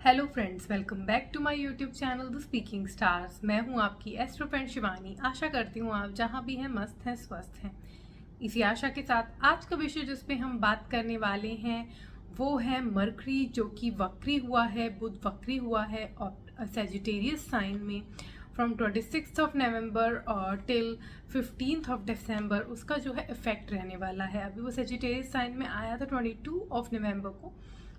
Hello friends, welcome back to my YouTube channel the speaking stars. मैं हूं आपकी astro friend Shivani. आशा करती हूं आप जहां भी हैं मस्त हैं, स्वस्थ हैं। इसी आशा के साथ आज का विषय जिस पे हम बात करने वाले हैं वो है मरकरी, जो कि वक्री हुआ है, बुध वक्री हुआ है और सेजिटेरियस साइन में फ्रॉम 26 ऑफ नवंबर और टिल 15 ऑफ दिसंबर उसका जो है इफेक्ट रहने वाला है। अभी वो सेजिटेरियस साइन में आया था 22 ऑफ नवंबर को,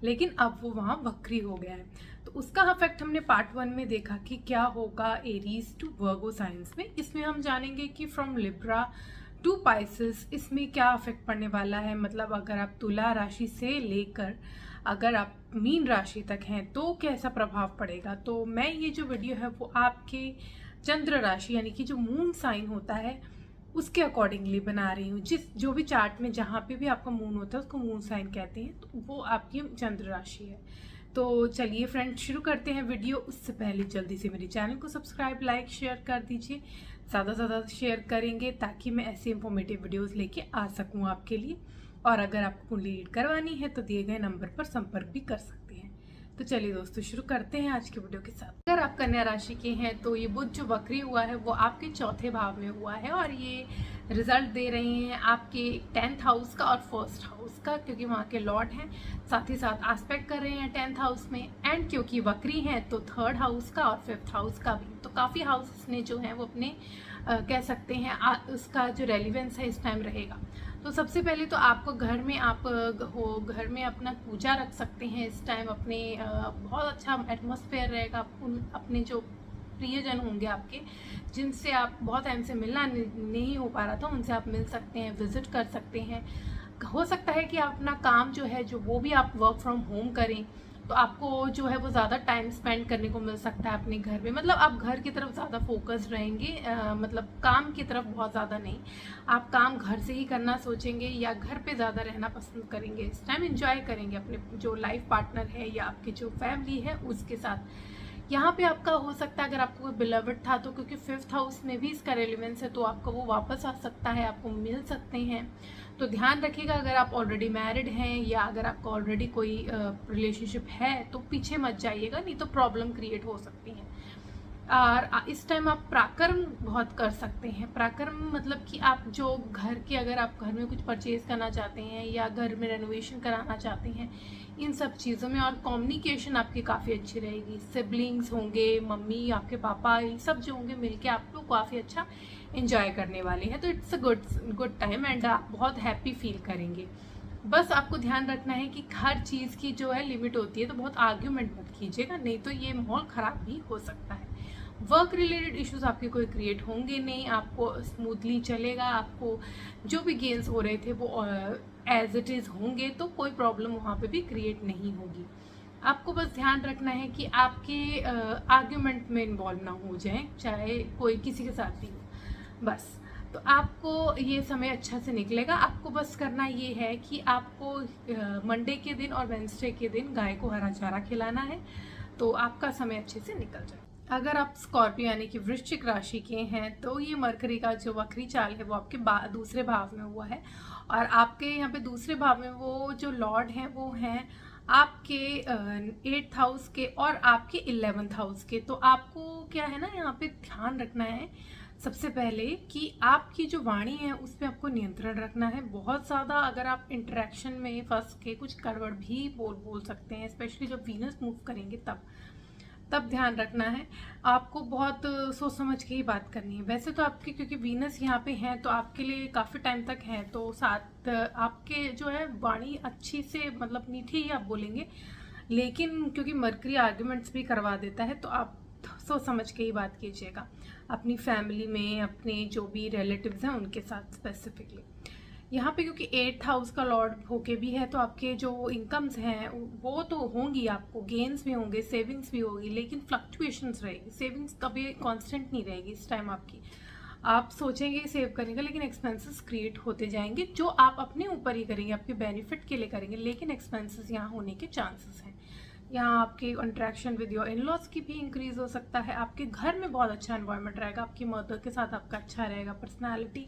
लेकिन अब वो वहाँ वक्री हो गया है। तो उसका इफेक्ट हमने पार्ट 1 में देखा कि क्या होगा एरीज टू वर्गो साइंस में। इसमें हम जानेंगे कि फ्रॉम लिब्रा टू पाइसेस इसमें क्या इफेक्ट पड़ने वाला है। मतलब अगर आप तुला राशि से लेकर अगर आप मीन राशि तक हैं तो कैसा प्रभाव पड़ेगा। तो मैं ये जो वीडियो है वो आपके चंद्र राशि यानी कि जो मून साइन होता है उसके अकॉर्डिंगली बना रही हूँ। जो भी चार्ट में जहाँ पे भी आपका मून होता है उसको मून साइन कहते हैं, तो वो आपकी चंद्र राशि है। तो चलिए फ्रेंड्स, शुरू करते हैं वीडियो। उससे पहले जल्दी से मेरे चैनल को सब्सक्राइब, लाइक, शेयर कर दीजिए। ज़्यादा से ज़्यादा शेयर करेंगे ताकि मैं ऐसे इंफॉर्मेटिव वीडियोस लेके आ सकूँ आपके लिए। और अगर आपको कुंडली रीड करवानी है तो दिए गए नंबर पर संपर्क भी कर सकते हैं। तो चलिए दोस्तों, शुरू करते हैं आज के वीडियो के साथ। अगर आप कन्या राशि के हैं तो ये बुध जो वक्री हुआ है वो आपके चौथे भाव में हुआ है और ये रिजल्ट दे रहे हैं आपके 10th हाउस का और 1st हाउस का, क्योंकि वहाँ के लॉर्ड हैं। साथ ही साथ एस्पेक्ट कर रहे हैं 10th हाउस में, एंड क्योंकि वक्री हैं तो 3rd हाउस का और 5th हाउस का भी। तो काफ़ी हाउसेस ने जो है वो अपने कह सकते हैं उसका जो रेलिवेंस है इस टाइम रहेगा। तो सबसे पहले तो आपको घर में घर में अपना पूजा रख सकते हैं इस टाइम। अपने बहुत अच्छा एटमॉस्फेयर रहेगा। अपने जो प्रियजन होंगे आपके, जिनसे आप बहुत टाइम से मिलना नहीं हो पा रहा था, उनसे आप मिल सकते हैं, विजिट कर सकते हैं। हो सकता है कि आप अपना काम जो है वो भी आप वर्क फ्रॉम होम करें, तो आपको जो है वो ज़्यादा टाइम स्पेंड करने को मिल सकता है अपने घर में। मतलब आप घर की तरफ ज़्यादा फोकस रहेंगे, मतलब काम की तरफ बहुत ज़्यादा नहीं। आप काम घर से ही करना सोचेंगे या घर पे ज़्यादा रहना पसंद करेंगे। इस टाइम एंजॉय करेंगे अपने जो लाइफ पार्टनर है या आपकी जो फैमिली है उसके साथ। यहाँ पे आपका हो सकता है अगर आपको कोई बिलवड था तो, क्योंकि 5th हाउस में भी इसका रेलिवेंस है, तो आपका वो वापस आ सकता है, आपको मिल सकते हैं। तो ध्यान रखिएगा, अगर आप ऑलरेडी मैरिड हैं या अगर आपका ऑलरेडी कोई रिलेशनशिप है तो पीछे मत जाइएगा, नहीं तो प्रॉब्लम क्रिएट हो सकती है। और इस टाइम आप पराक्रम बहुत कर सकते हैं। पराक्रम मतलब कि आप जो घर के, अगर आप घर में कुछ परचेज करना चाहते हैं या घर में रेनोवेशन कराना चाहते हैं, इन सब चीज़ों में। और कम्युनिकेशन आपकी काफ़ी अच्छी रहेगी। सिबलिंग्स होंगे, मम्मी, आपके पापा, ये सब जो होंगे मिलके आप लोग काफ़ी अच्छा एंजॉय करने वाले हैं। तो it's a good time and आप बहुत हैप्पी फील करेंगे। बस आपको ध्यान रखना है कि हर चीज़ की जो है लिमिट होती है, तो बहुत आर्ग्यूमेंट मत कीजिएगा, नहीं तो ये माहौल ख़राब भी हो सकता है। वर्क रिलेटेड इश्यूज आपके कोई क्रिएट होंगे नहीं, आपको स्मूथली चलेगा। आपको जो भी गेन्स हो रहे थे वो एज इट इज़ होंगे, तो कोई प्रॉब्लम वहाँ पे भी क्रिएट नहीं होगी। आपको बस ध्यान रखना है कि आपके आर्ग्यूमेंट में इन्वॉल्व ना हो जाए, चाहे कोई किसी के साथ भी हो। बस तो आपको ये समय अच्छा से निकलेगा। आपको बस करना ये है कि आपको मंडे के दिन और वेंसडे के दिन गाय को हरा चारा खिलाना है, तो आपका समय अच्छे से निकल जाए। अगर आप स्कॉर्पियो यानी कि वृश्चिक राशि के हैं तो ये मरकरी का जो वक्री चाल है वो आपके दूसरे भाव में हुआ है, और आपके यहाँ पे दूसरे भाव में वो जो लॉर्ड हैं वो हैं आपके 8th हाउस के और आपके 11th हाउस के। तो आपको क्या है ना, यहाँ पे ध्यान रखना है सबसे पहले कि आपकी जो वाणी है उस पर आपको नियंत्रण रखना है। बहुत ज़्यादा अगर आप इंटरेक्शन में फंस के कुछ गड़बड़ भी बोल सकते हैं, स्पेशली जब वीनस मूव करेंगे तब ध्यान रखना है। आपको बहुत सोच समझ के ही बात करनी है। वैसे तो आपके क्योंकि वीनस यहाँ पे हैं तो आपके लिए काफ़ी टाइम तक है, तो साथ आपके जो है वाणी अच्छी से मतलब मीठी ही आप बोलेंगे, लेकिन क्योंकि मरकरी आर्ग्यूमेंट्स भी करवा देता है तो आप सोच समझ के ही बात कीजिएगा अपनी फैमिली में, अपने जो भी रिलेटिव्स हैं उनके साथ स्पेसिफिकली। यहाँ पे क्योंकि 8th हाउस का लॉर्ड होके भी है तो आपके जो इनकम्स हैं वो तो होंगी, आपको गेन्स भी होंगे, सेविंग्स भी होगी, लेकिन फ्लक्चुएशंस रहेगी। सेविंग्स कभी कांस्टेंट नहीं रहेगी इस टाइम आपकी। आप सोचेंगे सेव करने का, लेकिन एक्सपेंसेस क्रिएट होते जाएंगे जो आप अपने ऊपर ही करेंगे, आपके बेनिफिट के लिए करेंगे, लेकिन एक्सपेंसेस यहाँ होने के चांसेस हैं। यहाँ आपकी interaction with your in laws की भी इंक्रीज हो सकता है। आपके घर में बहुत अच्छा एनवायरनमेंट रहेगा, आपकी मदर के साथ आपका अच्छा रहेगा, पर्सनैलिटी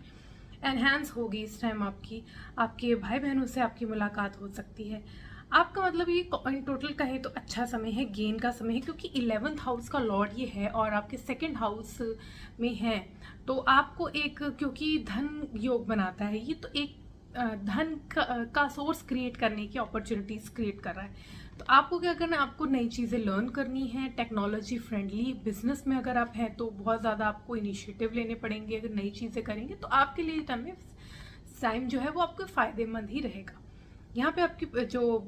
एनहेंस होगी इस टाइम आपकी। आपके भाई बहनों से आपकी मुलाकात हो सकती है। आपका मतलब ये इन टोटल कहें तो अच्छा समय है, गेन का समय है, क्योंकि 11th हाउस का लॉर्ड ये है और आपके सेकंड हाउस में है। तो आपको एक, क्योंकि धन योग बनाता है ये, तो एक धन का सोर्स क्रिएट करने की अपॉर्चुनिटीज क्रिएट कर रहा है। तो आपको क्या करना है, आपको नई चीज़ें लर्न करनी है। टेक्नोलॉजी फ्रेंडली बिजनेस में अगर आप हैं तो बहुत ज़्यादा आपको इनिशिएटिव लेने पड़ेंगे। अगर नई चीज़ें करेंगे तो आपके लिए टाइम जो है वो आपको फ़ायदेमंद ही रहेगा। यहाँ पे आपकी जो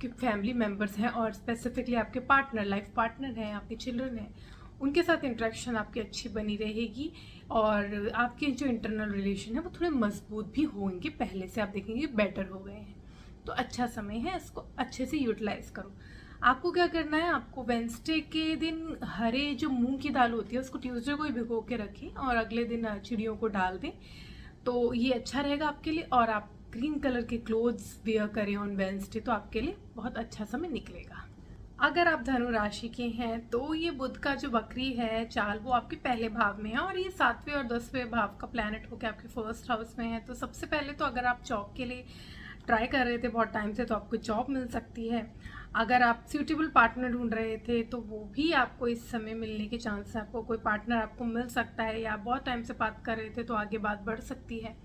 फैमिली मेम्बर्स हैं और स्पेसिफिकली आपके पार्टनर, लाइफ पार्टनर हैं, आपके चिल्ड्रन हैं, उनके साथ इंटरेक्शन आपकी अच्छी बनी रहेगी और आपके जो इंटरनल रिलेशन है वो थोड़े मजबूत भी होंगे, पहले से आप देखेंगे बेटर हो गए हैं। तो अच्छा समय है, इसको अच्छे से यूटिलाइज करो। आपको क्या करना है, आपको वेंसडे के दिन हरे जो मूंग की दाल होती है उसको ट्यूसडे को ही भिगो के रखें और अगले दिन चिड़ियों को डाल दें, तो ये अच्छा रहेगा आपके लिए। और आप ग्रीन कलर के क्लोथ्स वेयर करें ऑन वेंसडे, तो आपके लिए बहुत अच्छा समय निकलेगा। अगर आप धनु राशि के हैं तो ये बुध का जो वक्री है चाल, वो आपके पहले भाव में है और ये 7वें और 10वें भाव का प्लैनेट होकर आपके फर्स्ट हाउस में है। तो सबसे पहले तो अगर आप जॉब के लिए ट्राई कर रहे थे बहुत टाइम से, तो आपको जॉब मिल सकती है। अगर आप सूटेबल पार्टनर ढूंढ रहे थे तो वो भी आपको इस समय मिलने के चांस है। आपको कोई पार्टनर आपको मिल सकता है, या आप बहुत टाइम से बात कर रहे थे तो आगे बात बढ़ सकती है।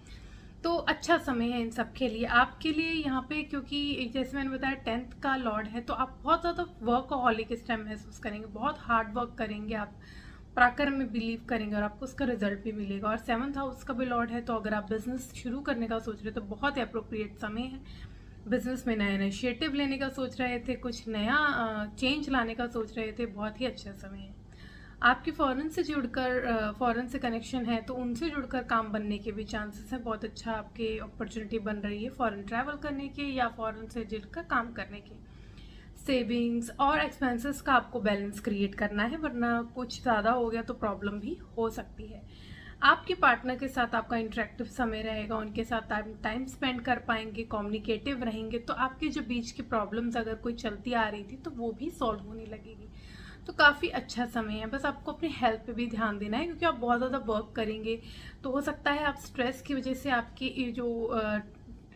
तो अच्छा समय है इन सब के लिए। आपके लिए यहाँ पे, क्योंकि जैसे मैंने बताया 10th का लॉर्ड है, तो आप बहुत ज़्यादा वर्कहॉलिक इस टाइम महसूस करेंगे, बहुत हार्ड वर्क करेंगे, आप पराक्रम में बिलीव करेंगे और आपको उसका रिजल्ट भी मिलेगा। और 7th हाउस का भी लॉर्ड है, तो अगर आप बिजनेस शुरू करने का सोच रहे हो तो बहुत ही अप्रोप्रिएट समय है। बिजनेस में नया इनिशिएटिव लेने का सोच रहे थे, कुछ नया चेंज लाने का सोच रहे थे, बहुत ही अच्छा समय है। आपकी फॉरेन से जुड़कर, फॉरेन से कनेक्शन है तो उनसे जुड़कर काम बनने के भी चांसेस हैं। बहुत अच्छा आपके अपॉर्चुनिटी बन रही है फॉरेन ट्रैवल करने के या फॉरेन से जुड़कर काम करने के। सेविंग्स और एक्सपेंसेस का आपको बैलेंस क्रिएट करना है, वरना कुछ ज़्यादा हो गया तो प्रॉब्लम भी हो सकती है। आपके पार्टनर के साथ आपका इंटरेक्टिव समय रहेगा, उनके साथ टाइम स्पेंड कर पाएंगे, कम्युनिकेटिव रहेंगे, तो आपके जो बीच की प्रॉब्लम्स अगर कोई चलती आ रही थी तो वो भी सॉल्व होने लगेगी। तो काफ़ी अच्छा समय है। बस आपको अपनी हेल्थ पे भी ध्यान देना है, क्योंकि आप बहुत ज़्यादा वर्क करेंगे तो हो सकता है आप स्ट्रेस की वजह से आपकी ये जो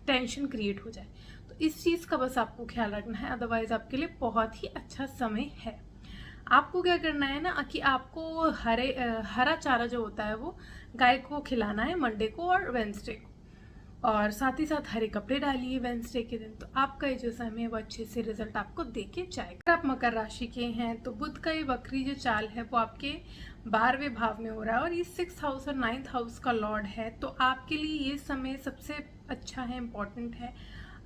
टेंशन क्रिएट हो जाए। तो इस चीज़ का बस आपको ख्याल रखना है, अदरवाइज आपके लिए बहुत ही अच्छा समय है। आपको क्या करना है ना, कि आपको हरा चारा जो होता है वो गाय को खिलाना है मंडे को और वेंसडे को, और साथ ही साथ हरे कपड़े डालिए वेंसडे के दिन। तो आपका ये जो समय है वो अच्छे से रिजल्ट आपको देके जाएगा। अगर आप मकर राशि के हैं तो बुध का ये वक्री जो चाल है वो आपके 12वें भाव में हो रहा है और ये 6th हाउस और 9th हाउस का लॉर्ड है। तो आपके लिए ये समय सबसे अच्छा है, इम्पॉर्टेंट है।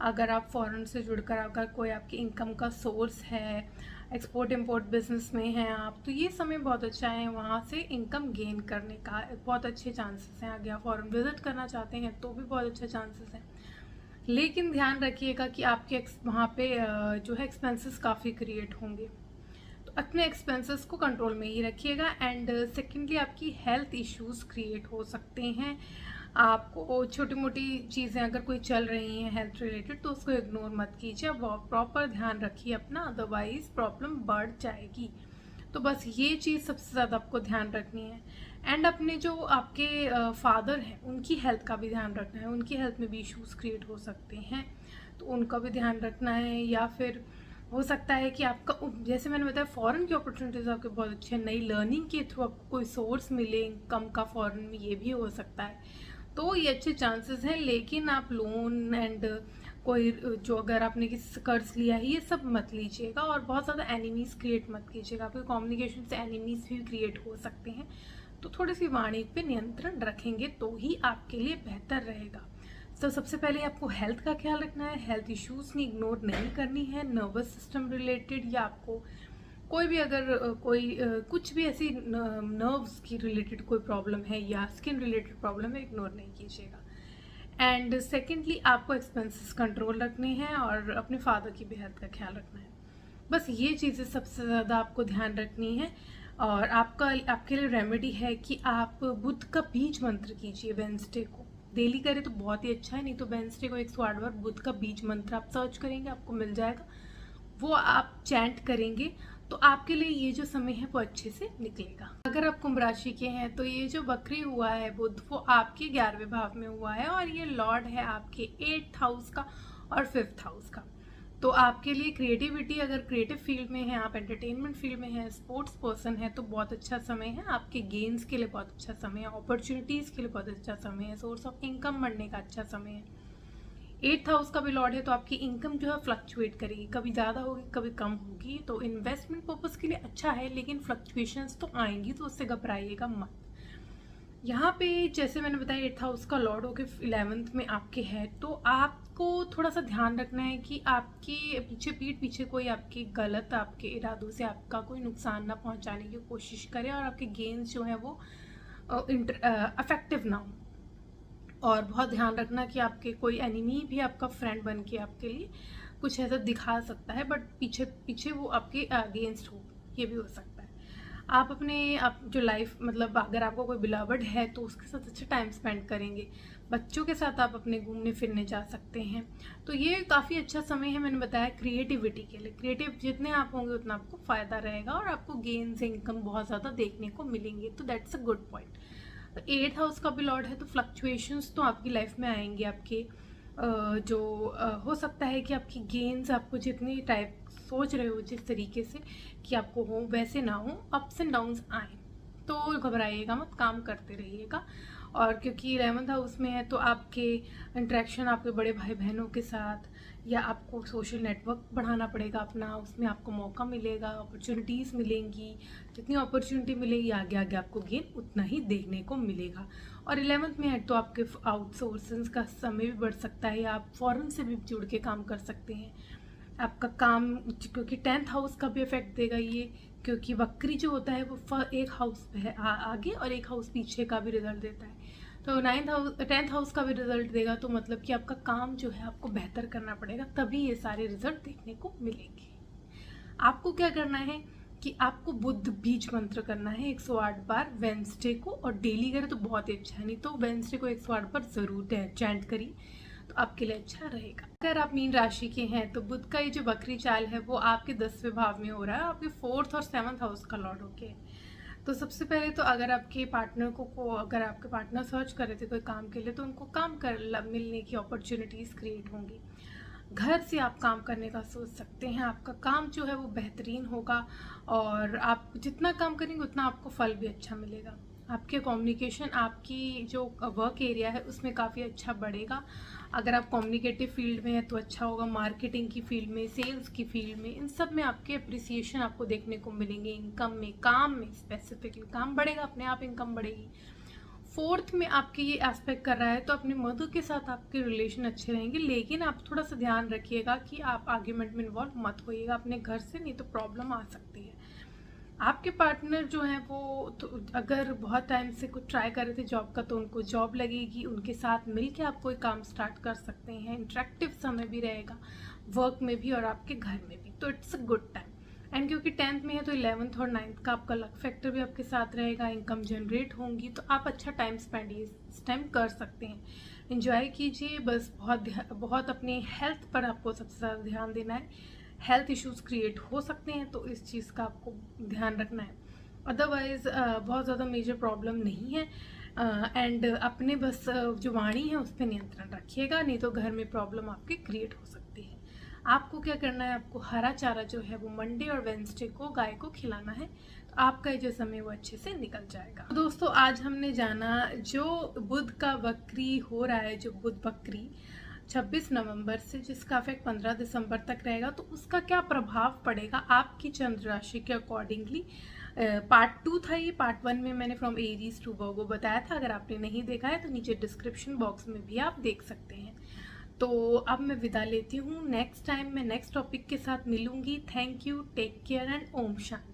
अगर आप फॉरेन से जुड़कर, अगर कोई आपकी इनकम का सोर्स है, एक्सपोर्ट इम्पोर्ट बिजनेस में हैं आप, तो ये समय बहुत अच्छा है, वहाँ से इनकम गेन करने का बहुत अच्छे चांसेस हैं। अगर आप फॉरेन विजिट करना चाहते हैं तो भी बहुत अच्छे चांसेस हैं। लेकिन ध्यान रखिएगा कि आपके वहाँ पे जो है एक्सपेंसेस काफ़ी क्रिएट होंगे, तो अपने एक्सपेंसेस को कंट्रोल में ही रखिएगा। एंड सेकेंडली आपकी हेल्थ इश्यूज क्रिएट हो सकते हैं। आपको छोटी मोटी चीज़ें अगर कोई चल रही हैं हेल्थ रिलेटेड तो उसको इग्नोर मत कीजिए, प्रॉपर ध्यान रखिए अपना, अदरवाइज प्रॉब्लम बढ़ जाएगी। तो बस ये चीज़ सबसे ज़्यादा आपको ध्यान रखनी है। एंड अपने जो आपके फादर हैं उनकी हेल्थ का भी ध्यान रखना है, उनकी हेल्थ में भी इश्यूज क्रिएट हो सकते हैं, तो उनका भी ध्यान रखना है। या फिर हो सकता है कि आपका, जैसे मैंने बताया, फॉरेन की अपॉर्चुनिटीज़ आपके बहुत अच्छे हैं, नई लर्निंग के थ्रू आपको कोई सोर्स मिले इनकम का फॉरेन में, ये भी हो सकता है। तो ये अच्छे चांसेस हैं। लेकिन आप लोन एंड कोई जो अगर आपने किसी कर्ज लिया है ये सब मत लीजिएगा, और बहुत ज़्यादा एनिमीज क्रिएट मत कीजिएगा, आपके कम्युनिकेशन से एनिमीज भी क्रिएट हो सकते हैं। तो थोड़ी सी वाणी पे नियंत्रण रखेंगे तो ही आपके लिए बेहतर रहेगा। तो सबसे पहले आपको हेल्थ का ख्याल रखना है, हेल्थ इश्यूज नहीं इग्नोर नहीं करनी है, नर्वस सिस्टम रिलेटेड या आपको कोई भी अगर कोई कुछ भी ऐसी नर्व्स की रिलेटेड कोई प्रॉब्लम है या स्किन रिलेटेड प्रॉब्लम है, इग्नोर नहीं कीजिएगा। एंड सेकेंडली आपको एक्सपेंसेस कंट्रोल रखने हैं और अपने फादर की भी हेल्थ का ख्याल रखना है। बस ये चीज़ें सबसे ज़्यादा आपको ध्यान रखनी है। और आपके लिए रेमेडी है कि आप बुध का बीज मंत्र कीजिए वेंसडे को, डेली करें तो बहुत ही अच्छा है, नहीं तो वेंसडे को 108 बार बुध का बीज मंत्र आप सर्च करेंगे आपको मिल जाएगा, वो आप चैंट करेंगे तो आपके लिए ये जो समय है वो अच्छे से निकलेगा। अगर आप कुंभ राशि के हैं तो ये जो वक्री हुआ है बुध वो आपके 11वें भाव में हुआ है और ये लॉर्ड है आपके 8th हाउस का और 5th हाउस का। तो आपके लिए क्रिएटिविटी, अगर क्रिएटिव फील्ड में है, आप एंटरटेनमेंट फील्ड में है, स्पोर्ट्स पर्सन है, तो बहुत अच्छा समय है। आपके गेन्स के लिए बहुत अच्छा समय है, अपॉर्चुनिटीज़ के लिए बहुत अच्छा समय है, सोर्स ऑफ इनकम बढ़ने का अच्छा समय है। 8th हाउस का भी लॉर्ड है, तो आपकी इनकम जो है फ्लक्चुएट करेगी, कभी ज़्यादा होगी कभी कम होगी। तो इन्वेस्टमेंट पर्पज़ के लिए अच्छा है, लेकिन फ्लक्चुएशंस तो आएंगी, तो उससे घबराइएगा मत। यहाँ पे जैसे मैंने बताया 8th हाउस का लॉर्ड होके 11th में आपके है, तो आपको थोड़ा सा ध्यान रखना है कि आपके पीठ पीछे कोई आपके गलत आपके इरादों से आपका कोई नुकसान ना पहुंचाने की कोशिश करे, और आपके गेन्स जो है वो अफेक्टिव ना हो। और बहुत ध्यान रखना कि आपके कोई एनिमी भी आपका फ्रेंड बन के आपके लिए कुछ ऐसा दिखा सकता है, बट पीछे पीछे वो आपके अगेंस्ट हो, ये भी हो सकता है। आप जो लाइफ, मतलब अगर आपको कोई बिलवड है तो उसके साथ अच्छा टाइम स्पेंड करेंगे। बच्चों के साथ आप अपने घूमने फिरने जा सकते हैं। तो ये काफ़ी अच्छा समय है, मैंने बताया क्रिएटिविटी के लिए। क्रिएटिव जितने आप होंगे उतना आपको फ़ायदा रहेगा, और आपको गेन्स इनकम बहुत ज़्यादा देखने को मिलेंगे, तो दैट्स अ गुड पॉइंट। तो 8th हाउस का भी लॉर्ड है, तो फ्लक्चुएशंस तो आपकी लाइफ में आएंगे। आपके हो सकता है कि आपकी गेन्स आपको जितनी टाइप सोच रहे हो जिस तरीके से कि आपको हो वैसे ना हो, अप्स एंड डाउन्स आए, तो घबराइएगा मत, काम करते रहिएगा। और क्योंकि 11th हाउस में है, तो आपके इंटरेक्शन आपके बड़े भाई बहनों के साथ, या आपको सोशल नेटवर्क बढ़ाना पड़ेगा अपना, उसमें आपको मौका मिलेगा, अपॉर्चुनिटीज़ मिलेंगी। जितनी अपॉर्चुनिटी मिलेगी आगे आगे आपको गेन उतना ही देखने को मिलेगा। और 11th में है तो आपके आउटसोर्सिंग का समय भी बढ़ सकता है, या आप फॉरेन से भी जुड़ के काम कर सकते हैं। आपका काम, क्योंकि 10th हाउस का भी इफेक्ट देगा ये, क्योंकि वक्री जो होता है वो एक हाउस है आगे और एक हाउस पीछे का भी रिजल्ट देता है। तो 10th हाउस का भी रिजल्ट देगा, तो मतलब कि आपका काम जो है आपको बेहतर करना पड़ेगा, तभी ये सारे रिजल्ट देखने को मिलेंगे। आपको क्या करना है कि आपको बुद्ध बीज मंत्र करना है 108 बार वेंसडे को, और डेली करें तो बहुत ही अच्छा है, नहीं तो वेंसडे को 108 बार जरूर चैंट करिए, तो आपके लिए अच्छा रहेगा। अगर आप मीन राशि के हैं तो बुध का ये जो बकरी चाल है वो आपके 10वें भाव में हो रहा है, आपके 4th और 7th हाउस का लॉर्ड होके। तो सबसे पहले तो अगर आपके पार्टनर अगर आपके पार्टनर सर्च कर रहे थे कोई काम के लिए, तो उनको काम मिलने की अपॉर्चुनिटीज़ क्रिएट होंगी। घर से आप काम करने का सोच सकते हैं, आपका काम जो है वो बेहतरीन होगा, और आप जितना काम करेंगे उतना आपको फल भी अच्छा मिलेगा। आपके कम्युनिकेशन, आपकी जो वर्क एरिया है उसमें काफ़ी अच्छा बढ़ेगा। अगर आप कम्युनिकेटिव फील्ड में है तो अच्छा होगा, मार्केटिंग की फील्ड में, सेल्स की फील्ड में, इन सब में आपके अप्रिसिएशन आपको देखने को मिलेंगे। इनकम में, काम में स्पेसिफिकली काम बढ़ेगा, अपने आप इनकम बढ़ेगी। 4th में आपके ये एस्पेक्ट कर रहा है, तो अपने मदर के साथ आपके रिलेशन अच्छे रहेंगे, लेकिन आप थोड़ा सा ध्यान रखिएगा कि आप आर्ग्यूमेंट में इन्वॉल्व मत होइएगा अपने घर से, नहीं तो प्रॉब्लम आ सकती है। आपके पार्टनर जो हैं वो तो अगर बहुत टाइम से कुछ ट्राई कर रहे थे जॉब का, तो उनको जॉब लगेगी, उनके साथ मिलके आप कोई काम स्टार्ट कर सकते हैं। इंटरेक्टिव समय भी रहेगा वर्क में भी और आपके घर में भी, तो it's a good time. And क्योंकि 10th में है तो 11th और 9th का आपका लक फैक्टर भी आपके साथ रहेगा, इनकम जनरेट होंगी, तो आप अच्छा टाइम स्पेंड इस टाइम कर सकते हैं। इंजॉय कीजिए, बस बहुत अपने हेल्थ पर आपको सबसे ज़्यादा ध्यान देना है। हेल्थ इश्यूज क्रिएट हो सकते हैं, तो इस चीज़ का आपको ध्यान रखना है। अदरवाइज़ बहुत ज़्यादा मेजर प्रॉब्लम नहीं है। एंड अपने बस जो वाणी है उस पर नियंत्रण रखिएगा, नहीं तो घर में प्रॉब्लम आपके क्रिएट हो सकती है। आपको क्या करना है, आपको हरा चारा जो है वो मंडे और वेंसडे को गाय को खिलाना है, तो आपका ये जो समय वो अच्छे से निकल जाएगा। तो दोस्तों आज हमने जाना जो बुध का बकरी हो रहा है, जो बुध बकरी 26 नवंबर से, जिसका इफेक्ट 15 दिसंबर तक रहेगा, तो उसका क्या प्रभाव पड़ेगा आपकी चंद्र राशि के अकॉर्डिंगली। पार्ट 2 था ये, पार्ट 1 में मैंने फ्रॉम एरीज टू वर्गो बताया था। अगर आपने नहीं देखा है तो नीचे डिस्क्रिप्शन बॉक्स में भी आप देख सकते हैं। तो अब मैं विदा लेती हूँ, नेक्स्ट टाइम मैं नेक्स्ट टॉपिक के साथ मिलूंगी। Thank you, take care and ओम शांति।